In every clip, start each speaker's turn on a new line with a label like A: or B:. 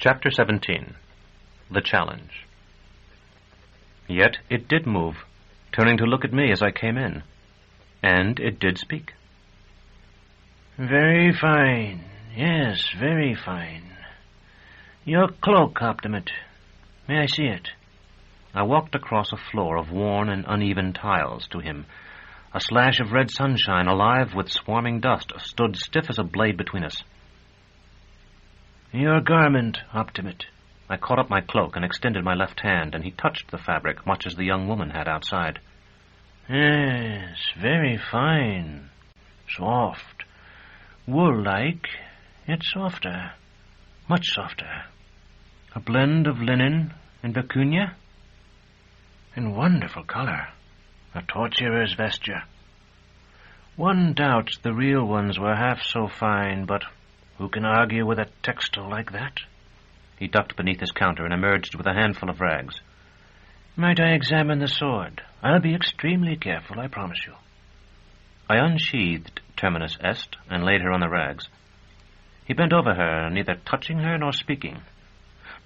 A: Chapter 17. The Challenge. Yet it did move, turning to look at me as I came in. And it did speak.
B: Very fine. Yes, very fine. Your cloak, Optimate. May I see it?
A: I walked across a floor of worn and uneven tiles to him. A slash of red sunshine, alive with swarming dust, stood stiff as a blade between us.
B: Your garment, Optimate.
A: I caught up my cloak and extended my left hand, and he touched the fabric much as the young woman had outside.
B: Yes, very fine. Soft. Wool-like, yet softer. Much softer. A blend of linen and vicuña. In wonderful color. A torturer's vesture. One doubts the real ones were half so fine, but who can argue with a textile like that?
A: He ducked beneath his counter and emerged with a handful of rags.
B: Might I examine the sword? I'll be extremely careful, I promise you.
A: I unsheathed Terminus Est and laid her on the rags. He bent over her, neither touching her nor speaking.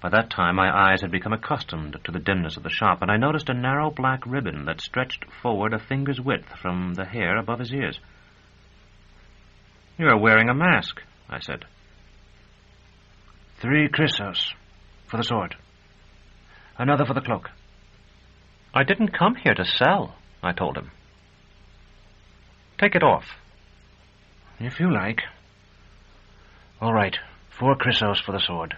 A: By that time my eyes had become accustomed to the dimness of the shop, and I noticed a narrow black ribbon that stretched forward a finger's width from the hair above his ears. "You are wearing a mask," I said.
B: 3 chrysos for the sword. Another for the cloak.
A: "I didn't come here to sell," I told him. "Take it off."
B: If you like. All right, 4 chrysos for the sword.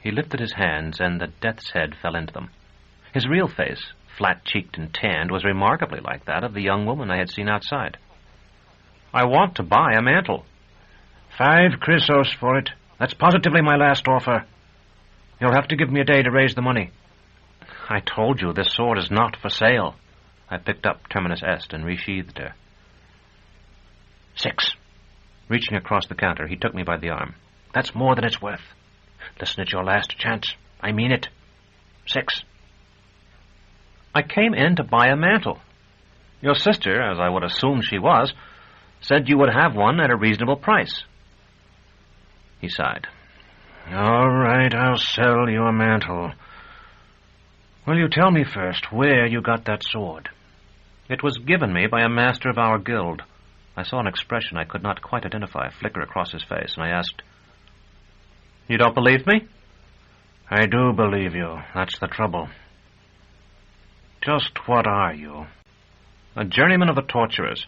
A: He lifted his hands, and the death's head fell into them. His real face, flat-cheeked and tanned, was remarkably like that of the young woman I had seen outside. "I want to buy a mantle."
B: 5 chrysos for it. That's positively my last offer. You'll have to give me a day to raise the money.
A: "I told you this sword is not for sale." I picked up Terminus Est and resheathed her.
B: 6.
A: Reaching across the counter, he took me by the arm.
B: That's more than it's worth. Listen, it's your last chance. I mean it. 6.
A: "I came in to buy a mantle. Your sister, as I would assume she was, said you would have one at a reasonable price." He sighed.
B: All right, I'll sell you a mantle. Will you tell me first where you got that sword?
A: "It was given me by a master of our guild." I saw an expression I could not quite identify flicker across his face, and I asked, "You don't believe me?"
B: I do believe you. That's the trouble. Just what are you?
A: "A journeyman of the torturers.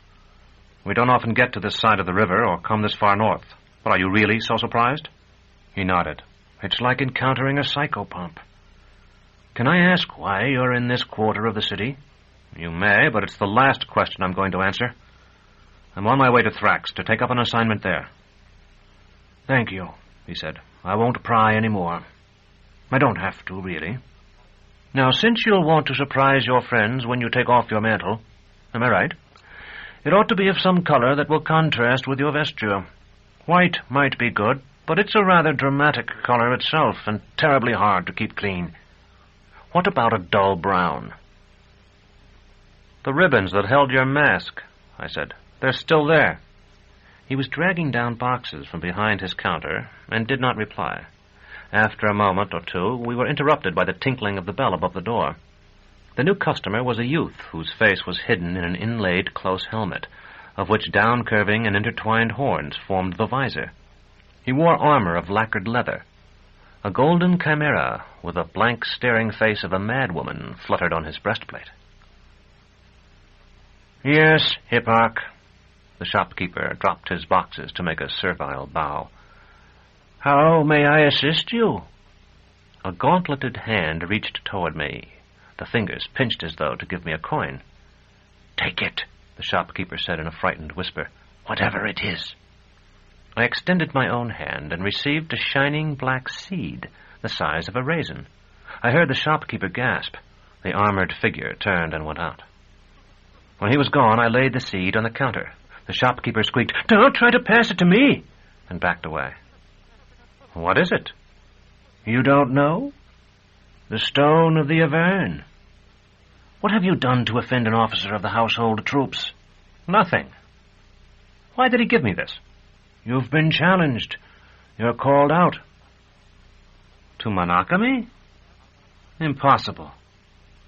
A: We don't often get to this side of the river or come this far north. But are you really so surprised?" He nodded.
B: It's like encountering a psychopomp. Can I ask why you're in this quarter of the city?
A: "You may, but it's the last question I'm going to answer. I'm on my way to Thrax to take up an assignment there."
B: Thank you, he said. I won't pry any more. I don't have to, really. Now, since you'll want to surprise your friends when you take off your mantle, am I right? It ought to be of some color that will contrast with your vesture. White might be good, but it's a rather dramatic color itself and terribly hard to keep clean. What about a dull brown?
A: "The ribbons that held your mask," I said. "They're still there." He was dragging down boxes from behind his counter and did not reply. After a moment or two, we were interrupted by the tinkling of the bell above the door. The new customer was a youth whose face was hidden in an inlaid close helmet, of which down-curving and intertwined horns formed the visor. He wore armor of lacquered leather. A golden chimera with a blank staring face of a madwoman fluttered on his breastplate.
B: Yes, Hipparch.
A: The shopkeeper dropped his boxes to make a servile bow.
B: How may I assist you?
A: A gauntleted hand reached toward me. The fingers pinched as though to give me a coin.
B: Take it,
A: the shopkeeper said in a frightened whisper.
B: Whatever it is.
A: I extended my own hand and received a shining black seed, the size of a raisin. I heard the shopkeeper gasp. The armored figure turned and went out. When he was gone, I laid the seed on the counter. The shopkeeper squeaked, "Don't try to pass it to me," and backed away. "What is it?"
B: You don't know? The stone of the Severian. What have you done to offend an officer of the household troops?
A: Nothing. Why did he give me this?
B: You've been challenged. You're called out.
A: To monogamy? Impossible.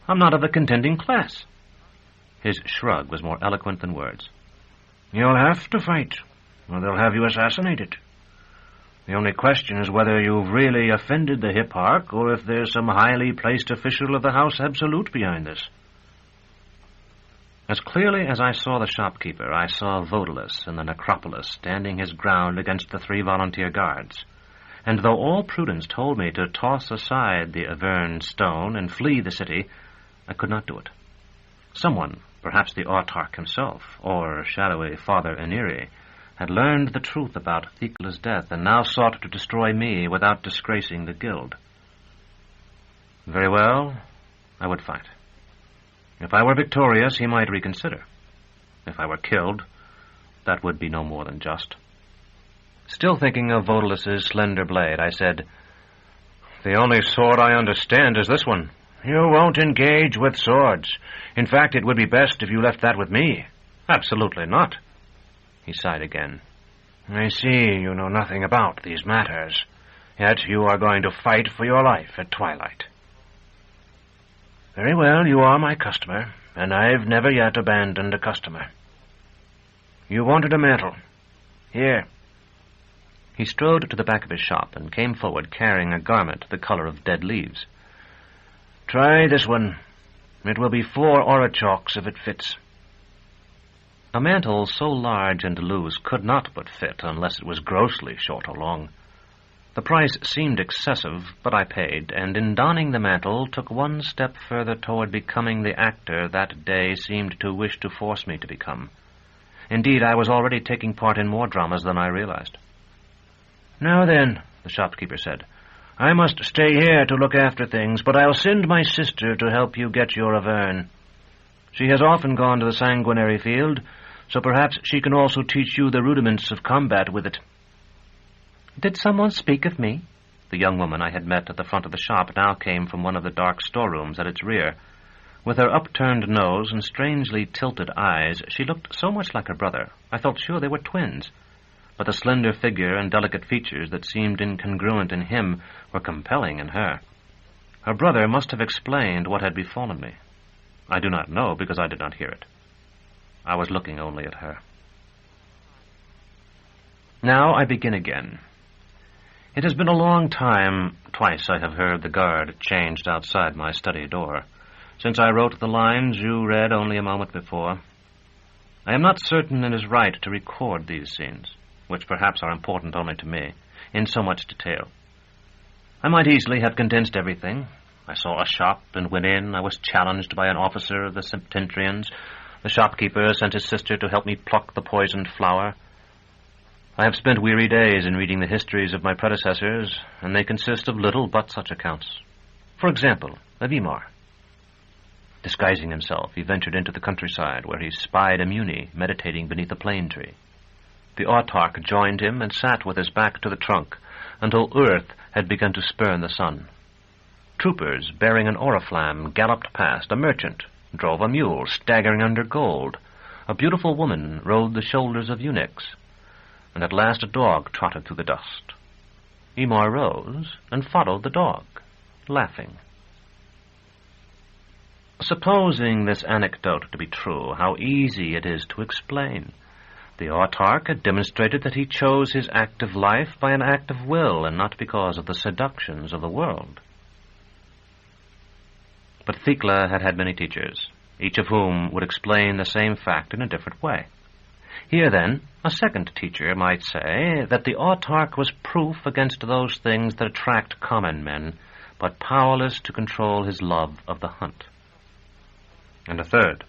A: I'm not of the contending class. His shrug was more eloquent than words.
B: You'll have to fight, or they'll have you assassinated. The only question is whether you've really offended the hipparch, or if there's some highly placed official of the House Absolute behind this.
A: As clearly as I saw the shopkeeper, I saw Vodalis in the necropolis standing his ground against the 3 volunteer guards. And though all prudence told me to toss aside the Avern stone and flee the city, I could not do it. Someone, perhaps the autarch himself, or shadowy Father Aniri, had learned the truth about Thecla's death and now sought to destroy me without disgracing the guild. Very well, I would fight. If I were victorious, he might reconsider. If I were killed, that would be no more than just. Still thinking of Vodalis's slender blade, I said, "The only sword I understand is this one."
B: You won't engage with swords. In fact, it would be best if you left that with me.
A: Absolutely not. He sighed again.
B: I see you know nothing about these matters, yet you are going to fight for your life at twilight. Very well, you are my customer, and I've never yet abandoned a customer. You wanted a mantle. Here.
A: He strode to the back of his shop and came forward carrying a garment the color of dead leaves.
B: Try this one. It will be 4 orichalks if it fits.
A: A mantle so large and loose could not but fit unless it was grossly short or long. The price seemed excessive, but I paid, and in donning the mantle took one step further toward becoming the actor that day seemed to wish to force me to become. Indeed, I was already taking part in more dramas than I realized.
B: Now then, the shopkeeper said, I must stay here to look after things, but I'll send my sister to help you get your Avern. She has often gone to the sanguinary field, so perhaps she can also teach you the rudiments of combat with it.
A: Did someone speak of me? The young woman I had met at the front of the shop now came from one of the dark storerooms at its rear. With her upturned nose and strangely tilted eyes, she looked so much like her brother, I felt sure they were twins. But the slender figure and delicate features that seemed incongruent in him were compelling in her. Her brother must have explained what had befallen me. I do not know, because I did not hear it. I was looking only at her. Now I begin again. It has been a long time. Twice I have heard the guard changed outside my study door, since I wrote the lines you read only a moment before. I am not certain it is right to record these scenes, which perhaps are important only to me, in so much detail. I might easily have condensed everything. I saw a shop and went in. I was challenged by an officer of the Septentrians. The shopkeeper sent his sister to help me pluck the poisoned flower. I have spent weary days in reading the histories of my predecessors, and they consist of little but such accounts. For example, of Imar. Disguising himself, he ventured into the countryside, where he spied a Muni meditating beneath a plane tree. The autarch joined him and sat with his back to the trunk until earth had begun to spurn the sun. Troopers bearing an oriflamme galloped past. A merchant drove a mule staggering under gold. A beautiful woman rode the shoulders of eunuchs. And at last a dog trotted through the dust. Imar rose and followed the dog, laughing. Supposing this anecdote to be true, how easy it is to explain. The autarch had demonstrated that he chose his active life by an act of will and not because of the seductions of the world. But Thecla had had many teachers, each of whom would explain the same fact in a different way. Here, then, a second teacher might say that the autarch was proof against those things that attract common men, but powerless to control his love of the hunt. And a third,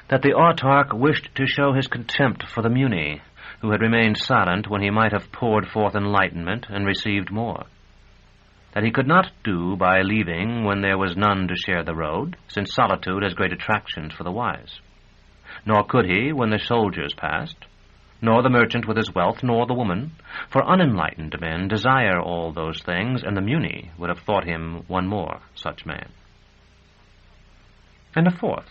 A: that the autarch wished to show his contempt for the Muni, who had remained silent when he might have poured forth enlightenment and received more. That he could not do by leaving when there was none to share the road, since solitude has great attractions for the wise. Nor could he when the soldiers passed, nor the merchant with his wealth, nor the woman, for unenlightened men desire all those things, and the Muni would have thought him one more such man. And a fourth,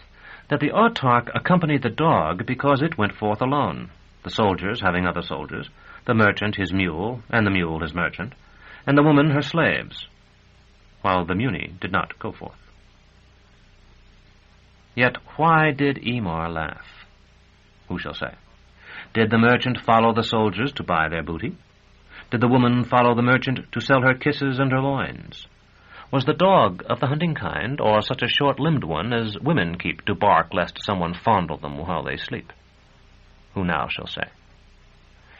A: that the autarch accompanied the dog because it went forth alone, the soldiers having other soldiers, the merchant his mule, and the mule his merchant, and the woman her slaves. while the Muni did not go forth. Yet why did Emar laugh? Who shall say? Did the merchant follow the soldiers to buy their booty? Did the woman follow the merchant to sell her kisses and her loins? Was the dog of the hunting kind, or such a short-limbed one as women keep to bark lest someone fondle them while they sleep? Who now shall say?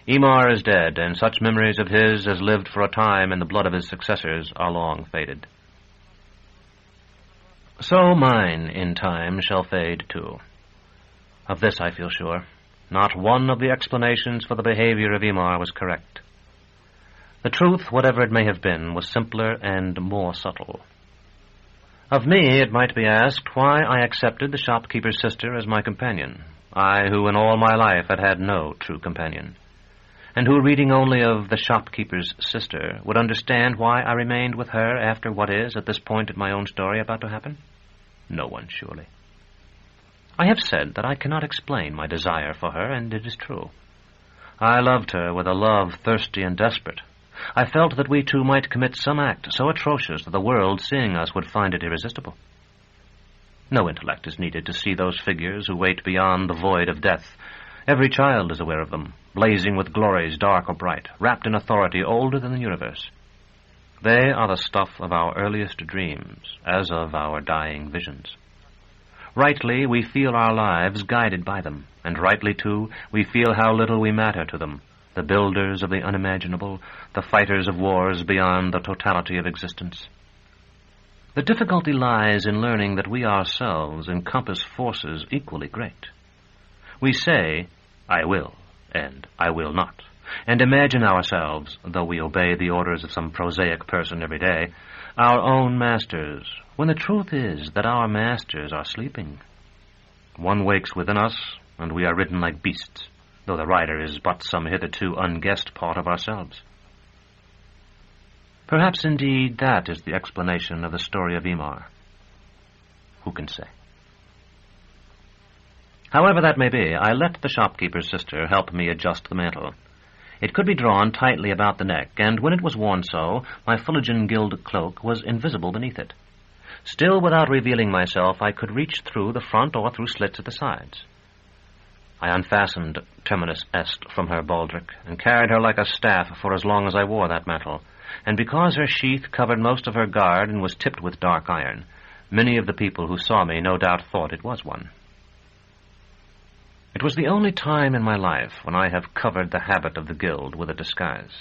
A: Emar is dead, and such memories of his as lived for a time in the blood of his successors are long faded. So mine, in time, shall fade too. Of this I feel sure. Not one of the explanations for the behavior of Emar was correct. The truth, whatever it may have been, was simpler and more subtle. Of me, it might be asked why I accepted the shopkeeper's sister as my companion, I who in all my life had had no true companion, and who, reading only of the shopkeeper's sister, would understand why I remained with her after what is, at this point in my own story, about to happen? No one, surely. I have said that I cannot explain my desire for her, and it is true. I loved her with a love thirsty and desperate. I felt that we two might commit some act so atrocious that the world, seeing us, would find it irresistible. No intellect is needed to see those figures who wait beyond the void of death. Every child is aware of them, blazing with glories dark or bright, wrapped in authority older than the universe. They are the stuff of our earliest dreams, as of our dying visions. Rightly, we feel our lives guided by them, and rightly, too, we feel how little we matter to them, the builders of the unimaginable, the fighters of wars beyond the totality of existence. The difficulty lies in learning that we ourselves encompass forces equally great. We say, I will, and I will not, and imagine ourselves, though we obey the orders of some prosaic person every day, our own masters, when the truth is that our masters are sleeping. One wakes within us, and we are ridden like beasts, though the rider is but some hitherto unguessed part of ourselves. Perhaps, indeed, that is the explanation of the story of Emar. Who can say? However that may be, I let the shopkeeper's sister help me adjust the mantle. It could be drawn tightly about the neck, and when it was worn so, my Fuligan-gilded cloak was invisible beneath it. Still, without revealing myself, I could reach through the front or through slits at the sides. I unfastened Terminus Est from her baldric, and carried her like a staff for as long as I wore that mantle, and because her sheath covered most of her guard and was tipped with dark iron, many of the people who saw me no doubt thought it was one. It was the only time in my life when I have covered the habit of the guild with a disguise.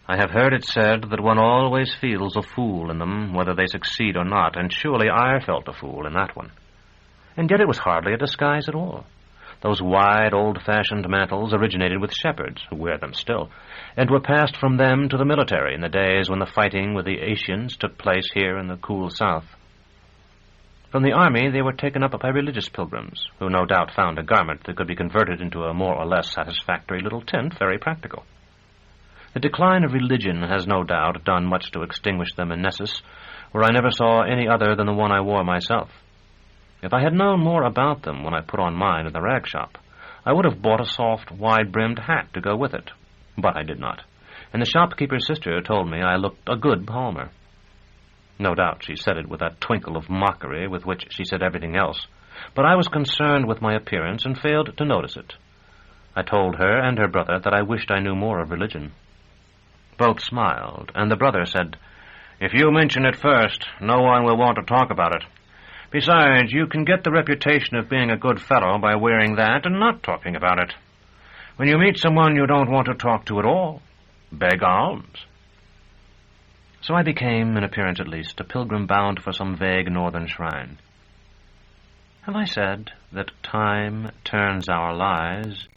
A: I have heard it said that one always feels a fool in them, whether they succeed or not, and surely I felt a fool in that one. And yet it was hardly a disguise at all. Those wide, old-fashioned mantles originated with shepherds, who wear them still, and were passed from them to the military in the days when the fighting with the Asians took place here in the cool south. From the army they were taken up by religious pilgrims, who no doubt found a garment that could be converted into a more or less satisfactory little tent very practical. The decline of religion has no doubt done much to extinguish them in Nessus, where I never saw any other than the one I wore myself. If I had known more about them when I put on mine at the rag shop, I would have bought a soft, wide-brimmed hat to go with it. But I did not, and the shopkeeper's sister told me I looked a good palmer. No doubt she said it with that twinkle of mockery with which she said everything else, but I was concerned with my appearance and failed to notice it. I told her and her brother that I wished I knew more of religion. Both smiled, and the brother said, "If you mention it first, no one will want to talk about it. Besides, you can get the reputation of being a good fellow by wearing that and not talking about it. When you meet someone you don't want to talk to at all, beg alms." So I became, in appearance at least, a pilgrim bound for some vague northern shrine. Have I said that time turns our lies